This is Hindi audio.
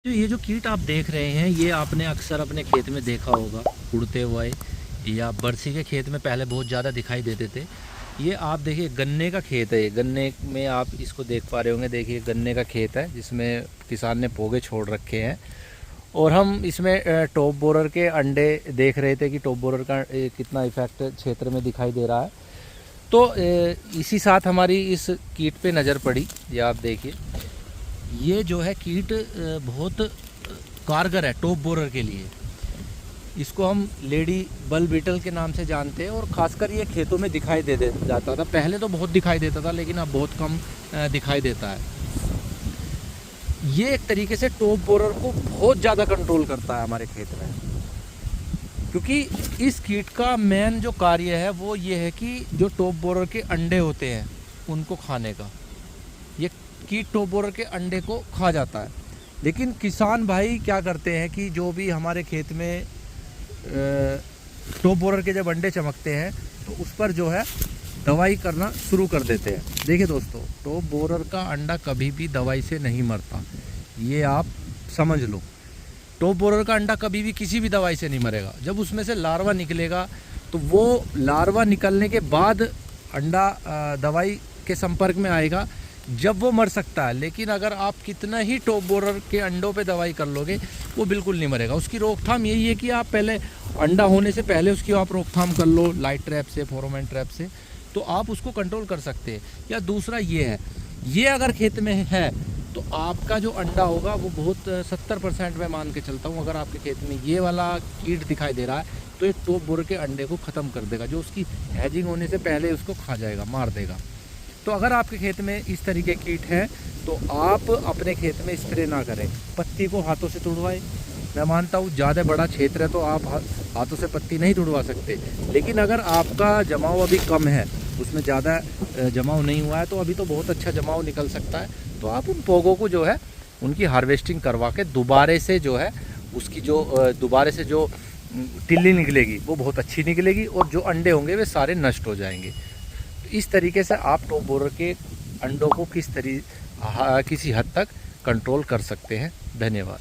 तो ये जो कीट आप देख रहे हैं ये आपने अक्सर अपने खेत में देखा होगा उड़ते हुए, या बरसी के खेत में पहले बहुत ज़्यादा दिखाई देते थे। ये आप देखिए गन्ने का खेत है, ये गन्ने में आप इसको देख पा रहे होंगे। देखिए गन्ने का खेत है जिसमें किसान ने पोगे छोड़ रखे हैं, और हम इसमें टॉप बोरर के अंडे देख रहे थे कि टॉप बोरर का कितना इफेक्ट क्षेत्र में दिखाई दे रहा है। तो इसी साथ हमारी इस कीट पे नज़र पड़ी। ये आप देखिए, ये जो है कीट बहुत कारगर है टॉप बोरर के लिए। इसको हम लेडी बल बीटल के नाम से जानते हैं, और ख़ासकर ये खेतों में दिखाई दे जाता था। पहले तो बहुत दिखाई देता था, लेकिन अब बहुत कम दिखाई देता है। ये एक तरीके से टॉप बोरर को बहुत ज़्यादा कंट्रोल करता है हमारे खेत में, क्योंकि इस कीट का मेन जो कार्य है वो ये है कि जो टॉप बोरर के अंडे होते हैं उनको खाने का। ये कीट टॉप बोरर के अंडे को खा जाता है। लेकिन किसान भाई क्या करते हैं कि जो भी हमारे खेत में टॉप बोरर के जब अंडे चमकते हैं तो उस पर जो है दवाई करना शुरू कर देते हैं। देखिए दोस्तों, टॉप बोरर का अंडा कभी भी दवाई से नहीं मरता, ये आप समझ लो। टॉप बोरर का अंडा कभी भी किसी भी दवाई से नहीं मरेगा। जब उसमें से लार्वा निकलेगा तो वो लार्वा निकलने के बाद अंडा दवाई के संपर्क में आएगा, जब वो मर सकता है। लेकिन अगर आप कितना ही टॉप बोरर के अंडों पे दवाई कर लोगे वो बिल्कुल नहीं मरेगा। उसकी रोकथाम यही है कि आप पहले अंडा होने से पहले उसकी आप रोकथाम कर लो, लाइट ट्रैप से, फेरोमोन ट्रैप से, तो आप उसको कंट्रोल कर सकते हैं। या दूसरा ये है, ये अगर खेत में है तो आपका जो अंडा होगा वो बहुत 70% में मान के चलता हूँ, अगर आपके खेत में ये वाला कीट दिखाई दे रहा है तो ये टॉप बोरर के अंडे को ख़त्म कर देगा, जो उसकी हैजिंग होने से पहले उसको खा जाएगा, मार देगा। तो अगर आपके खेत में इस तरीके कीट हैं तो आप अपने खेत में स्प्रे ना करें, पत्ती को हाथों से तुड़वाएं। मैं मानता हूँ ज़्यादा बड़ा क्षेत्र है तो आप हाथों से पत्ती नहीं तुड़वा सकते, लेकिन अगर आपका जमाव अभी कम है, उसमें ज़्यादा जमाव नहीं हुआ है, तो अभी तो बहुत अच्छा जमाव निकल सकता है, तो आप उन पोगों को जो है उनकी हार्वेस्टिंग करवा के दोबारे से जो है उसकी जो दोबारे से जो तिल्ली निकलेगी वो बहुत अच्छी निकलेगी, और जो अंडे होंगे वे सारे नष्ट हो जाएंगे। इस तरीके से आप टॉप बोरर के अंडों को किसी हद तक कंट्रोल कर सकते हैं। धन्यवाद।